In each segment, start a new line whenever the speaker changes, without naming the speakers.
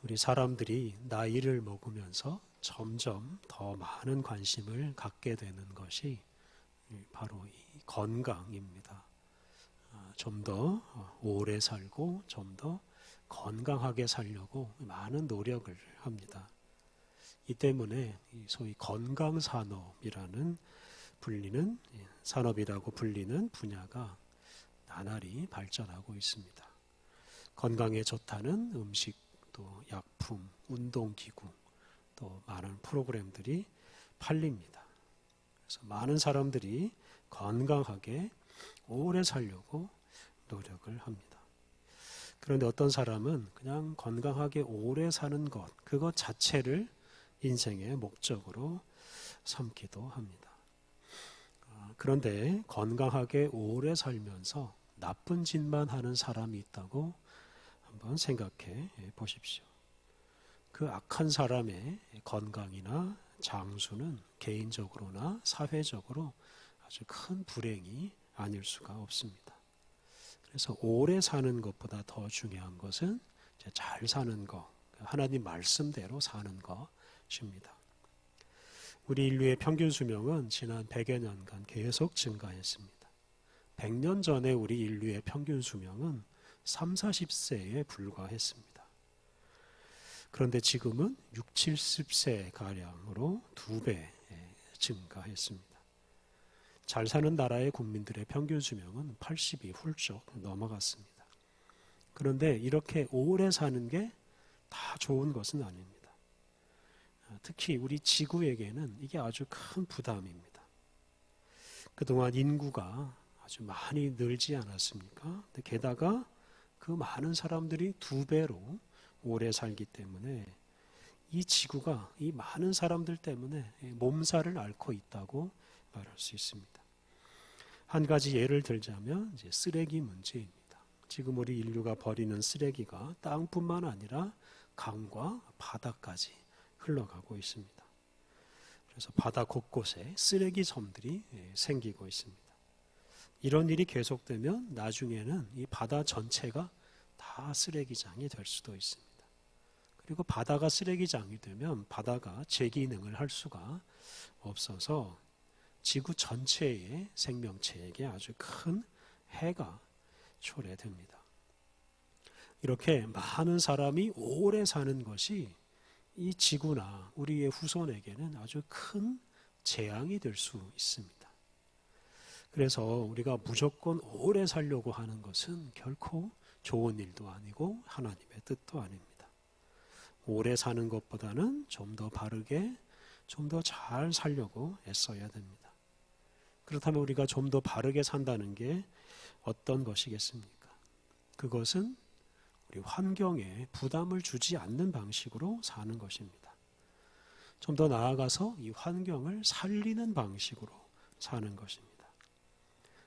우리 사람들이 나이를 먹으면서 점점 더 많은 관심을 갖게 되는 것이 바로 이 건강입니다. 좀 더 오래 살고 좀 더 건강하게 살려고 많은 노력을 합니다. 이 때문에 소위 건강산업이라는 산업이라고 불리는 분야가 나날이 발전하고 있습니다. 건강에 좋다는 음식, 또 약품, 운동기구, 또 많은 프로그램들이 팔립니다. 그래서 많은 사람들이 건강하게 오래 살려고 노력을 합니다. 그런데 어떤 사람은 그냥 건강하게 오래 사는 것, 그것 자체를 인생의 목적으로 삼기도 합니다. 그런데 건강하게 오래 살면서 나쁜 짓만 하는 사람이 있다고 한번 생각해 보십시오. 그 악한 사람의 건강이나 장수는 개인적으로나 사회적으로 아주 큰 불행이 아닐 수가 없습니다. 그래서 오래 사는 것보다 더 중요한 것은 잘 사는 것, 하나님 말씀대로 사는 것입니다. 우리 인류의 평균 수명은 지난 100여 년간 계속 증가했습니다. 100년 전에 우리 인류의 평균 수명은 30, 40세에 불과했습니다. 그런데 지금은 60, 70세가량으로 2배 증가했습니다. 잘 사는 나라의 국민들의 평균 수명은 80이 훌쩍 넘어갔습니다. 그런데 이렇게 오래 사는 게 다 좋은 것은 아닙니다. 특히 우리 지구에게는 이게 아주 큰 부담입니다. 그동안 인구가 아주 많이 늘지 않았습니까? 게다가 그 많은 사람들이 2배로 오래 살기 때문에 이 지구가 이 많은 사람들 때문에 몸살을 앓고 있다고 말할 수 있습니다. 한 가지 예를 들자면 이제 쓰레기 문제입니다. 지금 우리 인류가 버리는 쓰레기가 땅뿐만 아니라 강과 바다까지 흘러가고 있습니다. 그래서 바다 곳곳에 쓰레기 섬들이 생기고 있습니다. 이런 일이 계속되면 나중에는 이 바다 전체가 다 쓰레기장이 될 수도 있습니다. 그리고 바다가 쓰레기장이 되면 바다가 제 기능을 할 수가 없어서 지구 전체의 생명체에게 아주 큰 해가 초래됩니다. 이렇게 많은 사람이 오래 사는 것이 이 지구나 우리의 후손에게는 아주 큰 재앙이 될 수 있습니다. 그래서 우리가 무조건 오래 살려고 하는 것은 결코 좋은 일도 아니고 하나님의 뜻도 아닙니다. 오래 사는 것보다는 좀 더 바르게, 좀 더 잘 살려고 애써야 됩니다. 그렇다면 우리가 좀 더 바르게 산다는 게 어떤 것이겠습니까? 그것은 우리 환경에 부담을 주지 않는 방식으로 사는 것입니다. 좀 더 나아가서 이 환경을 살리는 방식으로 사는 것입니다.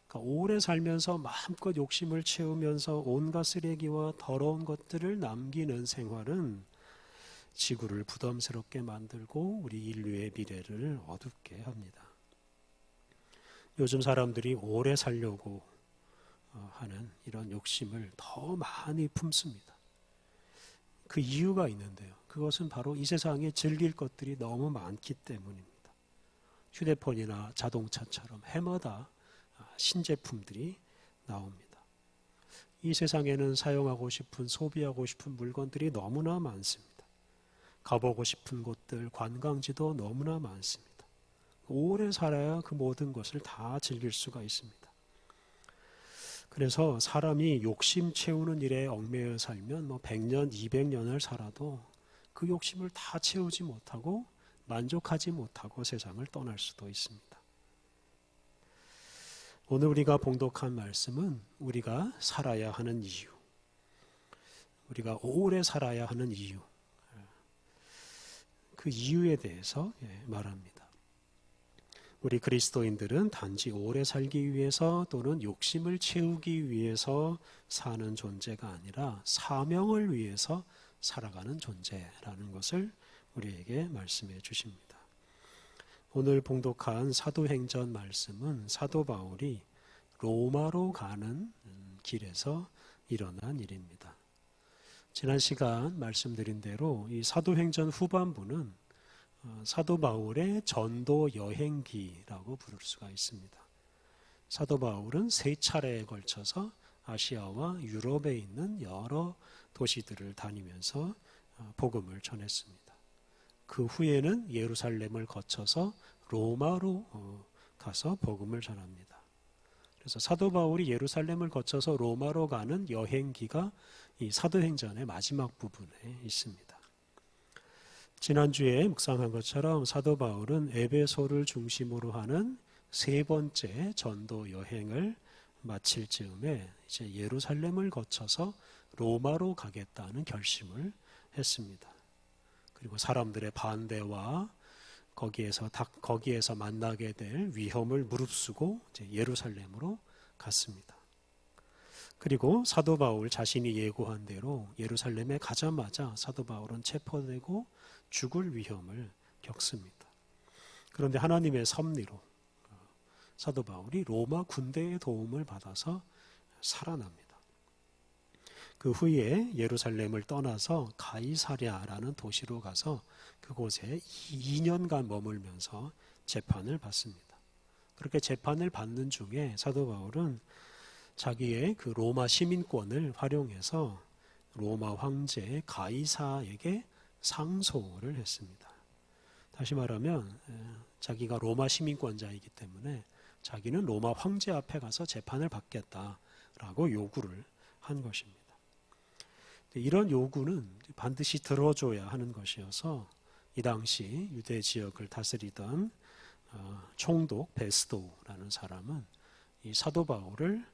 그러니까 오래 살면서 마음껏 욕심을 채우면서 온갖 쓰레기와 더러운 것들을 남기는 생활은 지구를 부담스럽게 만들고 우리 인류의 미래를 어둡게 합니다. 요즘 사람들이 오래 살려고 하는 이런 욕심을 더 많이 품습니다. 그 이유가 있는데요. 그것은 바로 이 세상에 즐길 것들이 너무 많기 때문입니다. 휴대폰이나 자동차처럼 해마다 신제품들이 나옵니다. 이 세상에는 사용하고 싶은, 소비하고 싶은 물건들이 너무나 많습니다. 가보고 싶은 곳들, 관광지도 너무나 많습니다. 오래 살아야 그 모든 것을 다 즐길 수가 있습니다. 그래서 사람이 욕심 채우는 일에 얽매여 살면 100년, 200년을 살아도 그 욕심을 다 채우지 못하고 만족하지 못하고 세상을 떠날 수도 있습니다. 오늘 우리가 봉독한 말씀은 우리가 살아야 하는 이유, 우리가 오래 살아야 하는 이유, 그 이유에 대해서 말합니다. 우리 그리스도인들은 단지 오래 살기 위해서 또는 욕심을 채우기 위해서 사는 존재가 아니라 사명을 위해서 살아가는 존재라는 것을 우리에게 말씀해 주십니다. 오늘 봉독한 사도행전 말씀은 사도 바울이 로마로 가는 길에서 일어난 일입니다. 지난 시간 말씀드린 대로 이 사도행전 후반부는 사도 바울의 전도 여행기라고 부를 수가 있습니다. 사도 바울은 3차례에 걸쳐서 아시아와 유럽에 있는 여러 도시들을 다니면서 복음을 전했습니다. 그 후에는 예루살렘을 거쳐서 로마로 가서 복음을 전합니다. 그래서 사도 바울이 예루살렘을 거쳐서 로마로 가는 여행기가 이 사도행전의 마지막 부분에 있습니다. 지난주에 묵상한 것처럼 사도 바울은 에베소를 중심으로 하는 3번째 전도 여행을 마칠 즈음에 이제 예루살렘을 거쳐서 로마로 가겠다는 결심을 했습니다. 그리고 사람들의 반대와 거기에서 만나게 될 위험을 무릅쓰고 이제 예루살렘으로 갔습니다. 그리고 사도 바울 자신이 예고한 대로 예루살렘에 가자마자 사도 바울은 체포되고 죽을 위험을 겪습니다. 그런데 하나님의 섭리로 사도 바울이 로마 군대의 도움을 받아서 살아납니다. 그 후에 예루살렘을 떠나서 가이사랴라는 도시로 가서 그곳에 2년간 머물면서 재판을 받습니다. 그렇게 재판을 받는 중에 사도 바울은 자기의 그 로마 시민권을 활용해서 로마 황제 가이사에게 상소를 했습니다. 다시 말하면 자기가 로마 시민권자이기 때문에 자기는 로마 황제 앞에 가서 재판을 받겠다라고 요구를 한 것입니다. 이런 요구는 반드시 들어줘야 하는 것이어서 이 당시 유대 지역을 다스리던 총독 베스도라는 사람은 이 사도 바울을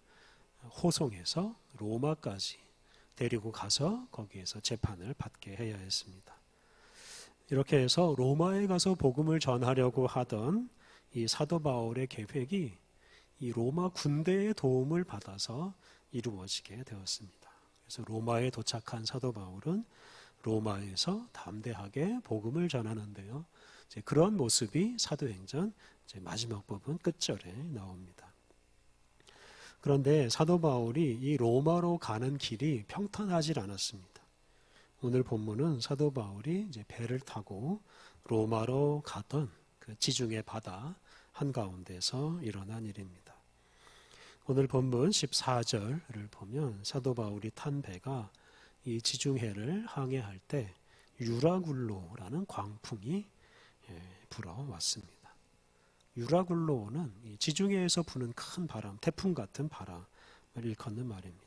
호송해서 로마까지 데리고 가서 거기에서 재판을 받게 해야 했습니다. 이렇게 해서 로마에 가서 복음을 전하려고 하던 이 사도 바울의 계획이 이 로마 군대의 도움을 받아서 이루어지게 되었습니다. 그래서 로마에 도착한 사도 바울은 로마에서 담대하게 복음을 전하는데요. 이제 그런 모습이 사도행전 이제 마지막 부분 끝절에 나옵니다. 그런데 사도 바울이 이 로마로 가는 길이 평탄하지 않았습니다. 오늘 본문은 사도 바울이 이제 배를 타고 로마로 가던 그 지중해 바다 한가운데서 일어난 일입니다. 오늘 본문 14절을 보면 사도 바울이 탄 배가 이 지중해를 항해할 때 유라굴로라는 광풍이 불어왔습니다. 유라굴로는 이 지중해에서 부는 큰 바람, 태풍 같은 바람을 일컫는 말입니다.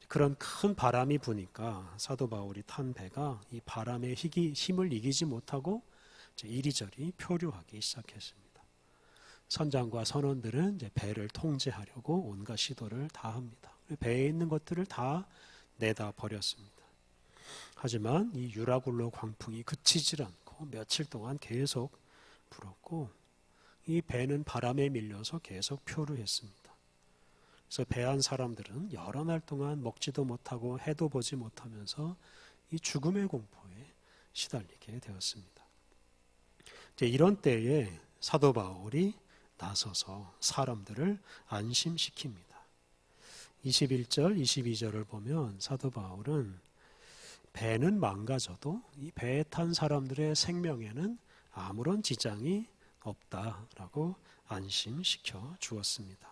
그런 큰 바람이 부니까 사도 바울이 탄 배가 이 바람의 힘을 이기지 못하고 이리저리 표류하기 시작했습니다. 선장과 선원들은 이제 배를 통제하려고 온갖 시도를 다 합니다. 배에 있는 것들을 다 내다 버렸습니다. 하지만 이 유라굴로 광풍이 그치질 않고 며칠 동안 계속 불었고 이 배는 바람에 밀려서 계속 표류했습니다. 그래서 배안 사람들은 여러 날 동안 먹지도 못하고 해도 보지 못하면서 이 죽음의 공포에 시달리게 되었습니다. 이제 이런 때에 사도 바울이 나서서 사람들을 안심시킵니다. 21절, 22절을 보면 사도 바울은 배는 망가져도 이 배에 탄 사람들의 생명에는 아무런 지장이 없다라고 안심시켜 주었습니다.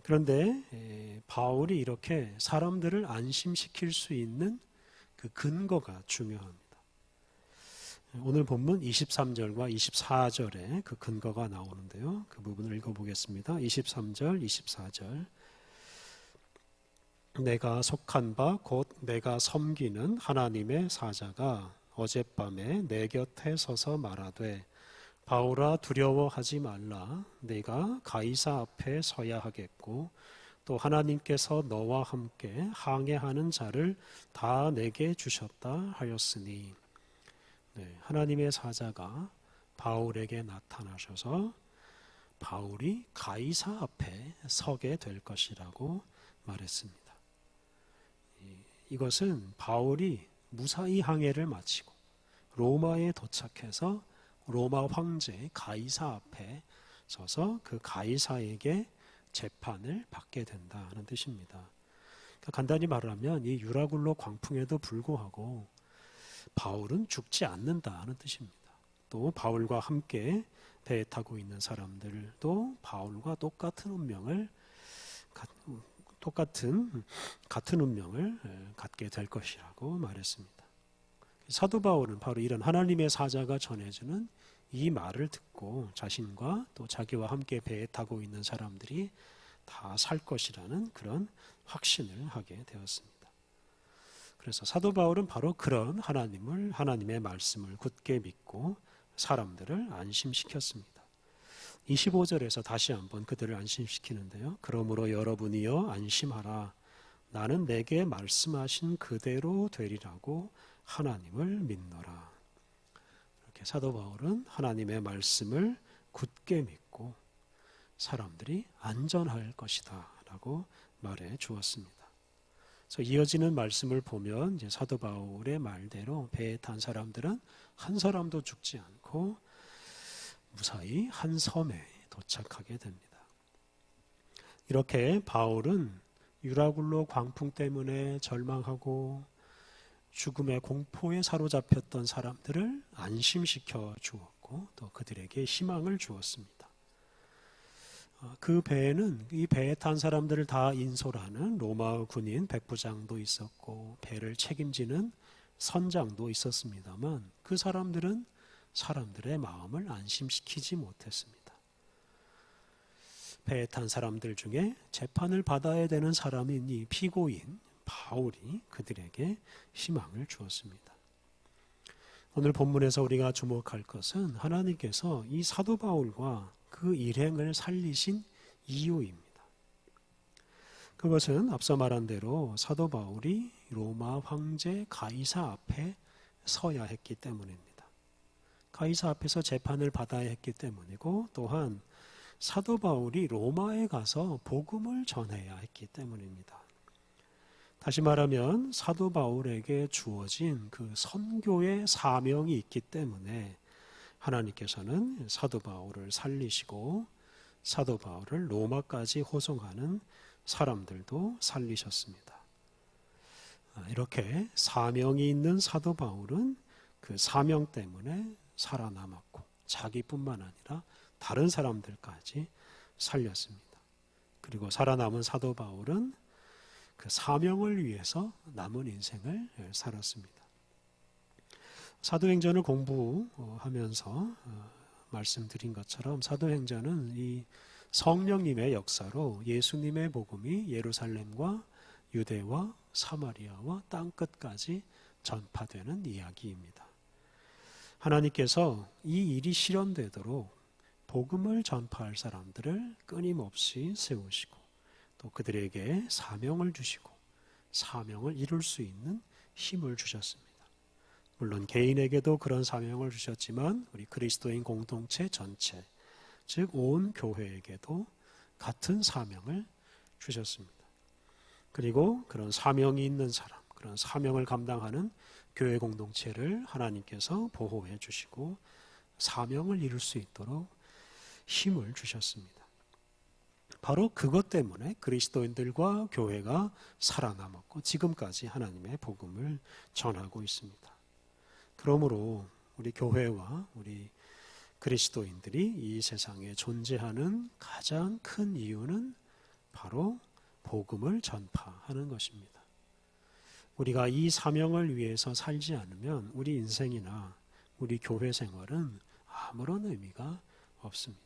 그런데 바울이 이렇게 사람들을 안심시킬 수 있는 그 근거가 중요합니다. 오늘 본문 23절과 24절에 그 근거가 나오는데요. 그 부분을 읽어보겠습니다. 23절, 24절. 내가 속한 바 곧 내가 섬기는 하나님의 사자가 어젯밤에 내 곁에 서서 말하되 바울아 두려워하지 말라. 내가 가이사 앞에 서야 하겠고 또 하나님께서 너와 함께 항해하는 자를 다 내게 주셨다 하였으니 하나님의 사자가 바울에게 나타나셔서 바울이 가이사 앞에 서게 될 것이라고 말했습니다. 이것은 바울이 무사히 항해를 마치고 로마에 도착해서 로마 황제 가이사 앞에 서서 그 가이사에게 재판을 받게 된다는 뜻입니다. 그러니까 간단히 말하면 이 유라굴로 광풍에도 불구하고 바울은 죽지 않는다는 뜻입니다. 또 바울과 함께 배에 타고 있는 사람들도 바울과 똑같은 운명을 같은 운명을 갖게 될 것이라고 말했습니다. 사도 바울은 바로 이런 하나님의 사자가 전해주는 이 말을 듣고 자신과 또 자기와 함께 배에 타고 있는 사람들이 다 살 것이라는 그런 확신을 하게 되었습니다. 그래서 사도 바울은 바로 그런 하나님의 말씀을 굳게 믿고 사람들을 안심시켰습니다. 25절에서 다시 한번 그들을 안심시키는데요. 그러므로 여러분이여 안심하라. 나는 내게 말씀하신 그대로 되리라고 하나님을 믿노라. 이렇게 사도 바울은 하나님의 말씀을 굳게 믿고 사람들이 안전할 것이다 라고 말해 주었습니다. 그래서 이어지는 말씀을 보면 이제 사도 바울의 말대로 배에 탄 사람들은 한 사람도 죽지 않고 무사히 한 섬에 도착하게 됩니다. 이렇게 바울은 유라굴로 광풍 때문에 절망하고 죽음의 공포에 사로잡혔던 사람들을 안심시켜 주었고 또 그들에게 희망을 주었습니다. 그 배에는 이 배에 탄 사람들을 다 인솔하는 로마 군인 백부장도 있었고 배를 책임지는 선장도 있었습니다만 그 사람들은 사람들의 마음을 안심시키지 못했습니다. 배에 탄 사람들 중에 재판을 받아야 되는 사람인 이 피고인 바울이 그들에게 희망을 주었습니다. 오늘 본문에서 우리가 주목할 것은 하나님께서 이 사도 바울과 그 일행을 살리신 이유입니다. 그것은 앞서 말한 대로 사도 바울이 로마 황제 가이사 앞에 서야 했기 때문입니다. 가이사 앞에서 재판을 받아야 했기 때문이고 또한 사도 바울이 로마에 가서 복음을 전해야 했기 때문입니다. 다시 말하면 사도 바울에게 주어진 그 선교의 사명이 있기 때문에 하나님께서는 사도 바울을 살리시고 사도 바울을 로마까지 호송하는 사람들도 살리셨습니다. 이렇게 사명이 있는 사도 바울은 그 사명 때문에 살아남았고 자기뿐만 아니라 다른 사람들까지 살렸습니다. 그리고 살아남은 사도 바울은 그 사명을 위해서 남은 인생을 살았습니다. 사도행전을 공부하면서 말씀드린 것처럼 사도행전은 이 성령님의 역사로 예수님의 복음이 예루살렘과 유대와 사마리아와 땅끝까지 전파되는 이야기입니다. 하나님께서 이 일이 실현되도록 복음을 전파할 사람들을 끊임없이 세우시고 또 그들에게 사명을 주시고 사명을 이룰 수 있는 힘을 주셨습니다. 물론 개인에게도 그런 사명을 주셨지만 우리 그리스도인 공동체 전체, 즉 온 교회에게도 같은 사명을 주셨습니다. 그리고 그런 사명이 있는 사람, 그런 사명을 감당하는 교회 공동체를 하나님께서 보호해 주시고 사명을 이룰 수 있도록 힘을 주셨습니다. 바로 그것 때문에 그리스도인들과 교회가 살아남았고 지금까지 하나님의 복음을 전하고 있습니다. 그러므로 우리 교회와 우리 그리스도인들이 이 세상에 존재하는 가장 큰 이유는 바로 복음을 전파하는 것입니다. 우리가 이 사명을 위해서 살지 않으면 우리 인생이나 우리 교회 생활은 아무런 의미가 없습니다.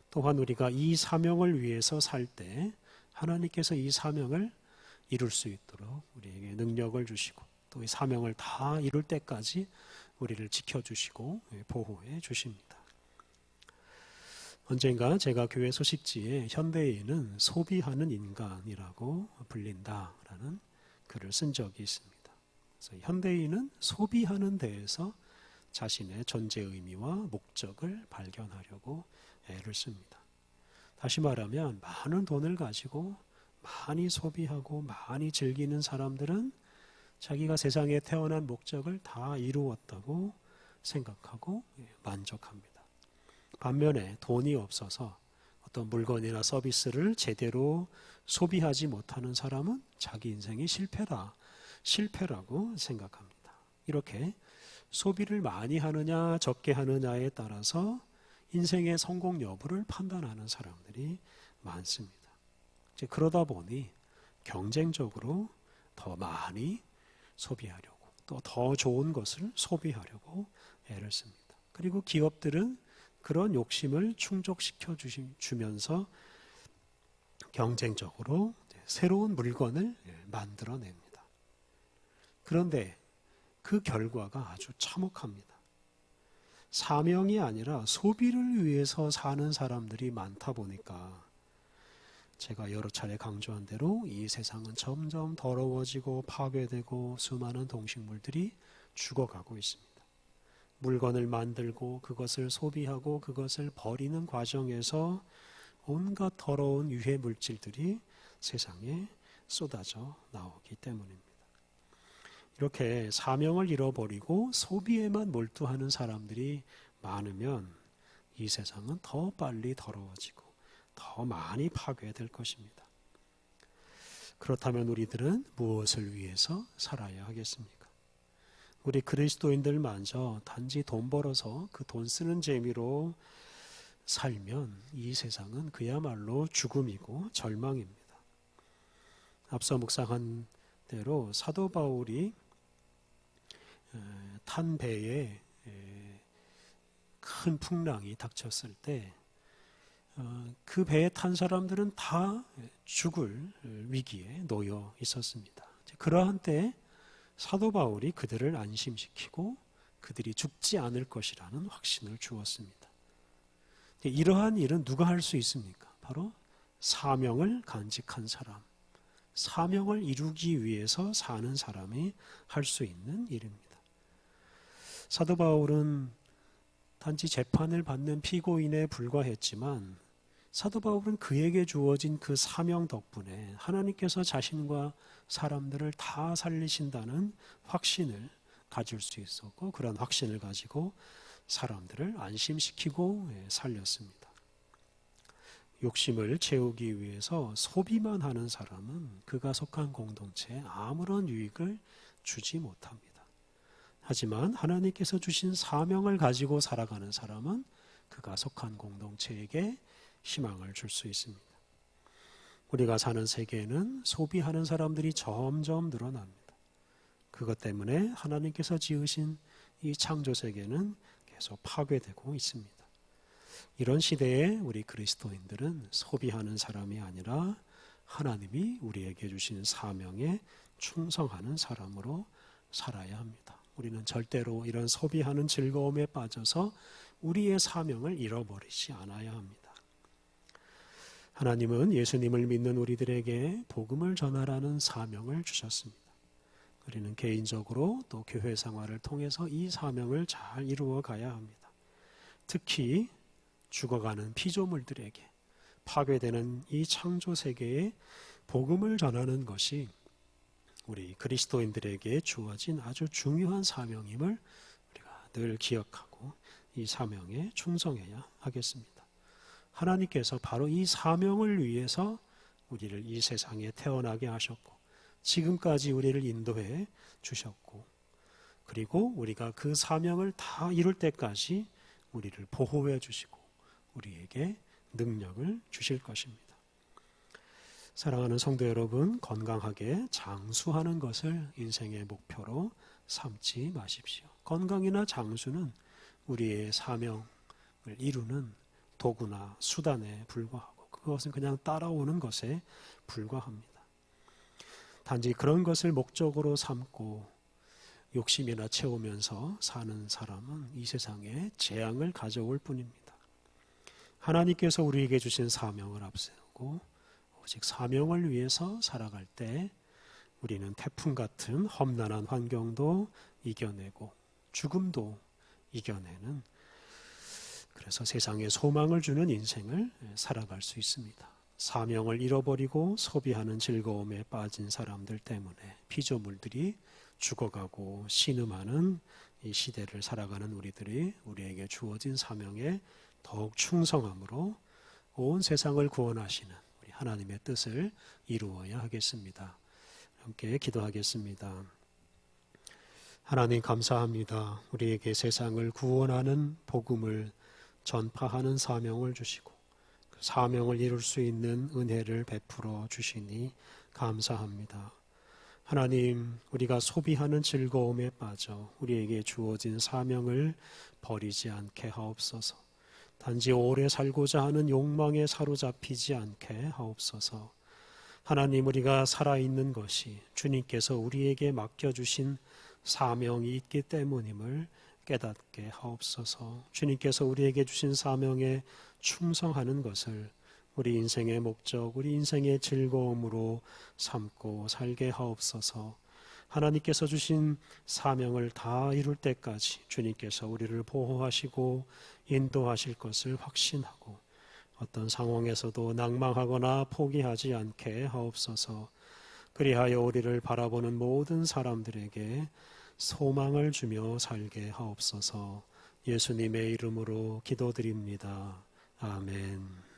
또한 우리가 이 사명을 위해서 살 때 하나님께서 이 사명을 이룰 수 있도록 우리에게 능력을 주시고 또 이 사명을 다 이룰 때까지 우리를 지켜주시고 보호해 주십니다. 언젠가 제가 교회 소식지에 현대인은 소비하는 인간이라고 불린다라는 글을 쓴 적이 있습니다. 그래서 현대인은 소비하는 데에서 자신의 존재 의미와 목적을 발견하려고 애를 씁니다. 다시 말하면 많은 돈을 가지고 많이 소비하고 많이 즐기는 사람들은 자기가 세상에 태어난 목적을 다 이루었다고 생각하고 만족합니다. 반면에 돈이 없어서 어떤 물건이나 서비스를 제대로 소비하지 못하는 사람은 자기 인생이 실패라고 생각합니다. 이렇게 소비를 많이 하느냐 적게 하느냐에 따라서 인생의 성공 여부를 판단하는 사람들이 많습니다. 이제 그러다 보니 경쟁적으로 더 많이 소비하려고 또 더 좋은 것을 소비하려고 애를 씁니다. 그리고 기업들은 그런 욕심을 충족시켜 주면서 경쟁적으로 새로운 물건을 만들어냅니다. 그런데 그 결과가 아주 참혹합니다. 사명이 아니라 소비를 위해서 사는 사람들이 많다 보니까 제가 여러 차례 강조한 대로 이 세상은 점점 더러워지고 파괴되고 수많은 동식물들이 죽어가고 있습니다. 물건을 만들고 그것을 소비하고 그것을 버리는 과정에서 온갖 더러운 유해 물질들이 세상에 쏟아져 나오기 때문입니다. 이렇게 사명을 잃어버리고 소비에만 몰두하는 사람들이 많으면 이 세상은 더 빨리 더러워지고 더 많이 파괴될 것입니다. 그렇다면 우리들은 무엇을 위해서 살아야 하겠습니까? 우리 그리스도인들마저 단지 돈 벌어서 그 돈 쓰는 재미로 살면 이 세상은 그야말로 죽음이고 절망입니다. 앞서 묵상한 대로 사도 바울이 탄 배에 큰 풍랑이 닥쳤을 때 그 배에 탄 사람들은 다 죽을 위기에 놓여 있었습니다. 그러한 때 사도 바울이 그들을 안심시키고 그들이 죽지 않을 것이라는 확신을 주었습니다. 이러한 일은 누가 할 수 있습니까? 바로 사명을 간직한 사람, 사명을 이루기 위해서 사는 사람이 할 수 있는 일입니다. 사도 바울은 단지 재판을 받는 피고인에 불과했지만 사도 바울은 그에게 주어진 그 사명 덕분에 하나님께서 자신과 사람들을 다 살리신다는 확신을 가질 수 있었고 그런 확신을 가지고 사람들을 안심시키고 살렸습니다. 욕심을 채우기 위해서 소비만 하는 사람은 그가 속한 공동체에 아무런 유익을 주지 못합니다. 하지만 하나님께서 주신 사명을 가지고 살아가는 사람은 그가 속한 공동체에게 희망을 줄 수 있습니다. 우리가 사는 세계에는 소비하는 사람들이 점점 늘어납니다. 그것 때문에 하나님께서 지으신 이 창조 세계는 계속 파괴되고 있습니다. 이런 시대에 우리 그리스도인들은 소비하는 사람이 아니라 하나님이 우리에게 주신 사명에 충성하는 사람으로 살아야 합니다. 우리는 절대로 이런 소비하는 즐거움에 빠져서 우리의 사명을 잃어버리지 않아야 합니다. 하나님은 예수님을 믿는 우리들에게 복음을 전하라는 사명을 주셨습니다. 우리는 개인적으로 또 교회 생활을 통해서 이 사명을 잘 이루어 가야 합니다. 특히 죽어가는 피조물들에게 파괴되는 이 창조 세계에 복음을 전하는 것이 우리 그리스도인들에게 주어진 아주 중요한 사명임을 우리가 늘 기억하고 이 사명에 충성해야 하겠습니다. 하나님께서 바로 이 사명을 위해서 우리를 이 세상에 태어나게 하셨고 지금까지 우리를 인도해 주셨고 그리고 우리가 그 사명을 다 이룰 때까지 우리를 보호해 주시고 우리에게 능력을 주실 것입니다. 사랑하는 성도 여러분, 건강하게 장수하는 것을 인생의 목표로 삼지 마십시오. 건강이나 장수는 우리의 사명을 이루는 도구나 수단에 불과하고 그것은 그냥 따라오는 것에 불과합니다. 단지 그런 것을 목적으로 삼고 욕심이나 채우면서 사는 사람은 이 세상에 재앙을 가져올 뿐입니다. 하나님께서 우리에게 주신 사명을 앞세우고 오직 사명을 위해서 살아갈 때 우리는 태풍 같은 험난한 환경도 이겨내고 죽음도 이겨내는 그래서 세상에 소망을 주는 인생을 살아갈 수 있습니다. 사명을 잃어버리고 소비하는 즐거움에 빠진 사람들 때문에 피조물들이 죽어가고 신음하는 이 시대를 살아가는 우리들이 우리에게 주어진 사명에 더욱 충성함으로 온 세상을 구원하시는 우리 하나님의 뜻을 이루어야 하겠습니다. 함께 기도하겠습니다. 하나님 감사합니다. 우리에게 세상을 구원하는 복음을 전파하는 사명을 주시고 그 사명을 이룰 수 있는 은혜를 베풀어 주시니 감사합니다. 하나님, 우리가 소비하는 즐거움에 빠져 우리에게 주어진 사명을 버리지 않게 하옵소서. 단지 오래 살고자 하는 욕망에 사로잡히지 않게 하옵소서. 하나님, 우리가 살아있는 것이 주님께서 우리에게 맡겨주신 사명이 있기 때문임을 깨닫게 하옵소서. 주님께서 우리에게 주신 사명에 충성하는 것을 우리 인생의 목적, 우리 인생의 즐거움으로 삼고 살게 하옵소서. 하나님께서 주신 사명을 다 이룰 때까지 주님께서 우리를 보호하시고 인도하실 것을 확신하고 어떤 상황에서도 낭망하거나 포기하지 않게 하옵소서. 그리하여 우리를 바라보는 모든 사람들에게 소망을 주며 살게 하옵소서. 예수님의 이름으로 기도드립니다. 아멘.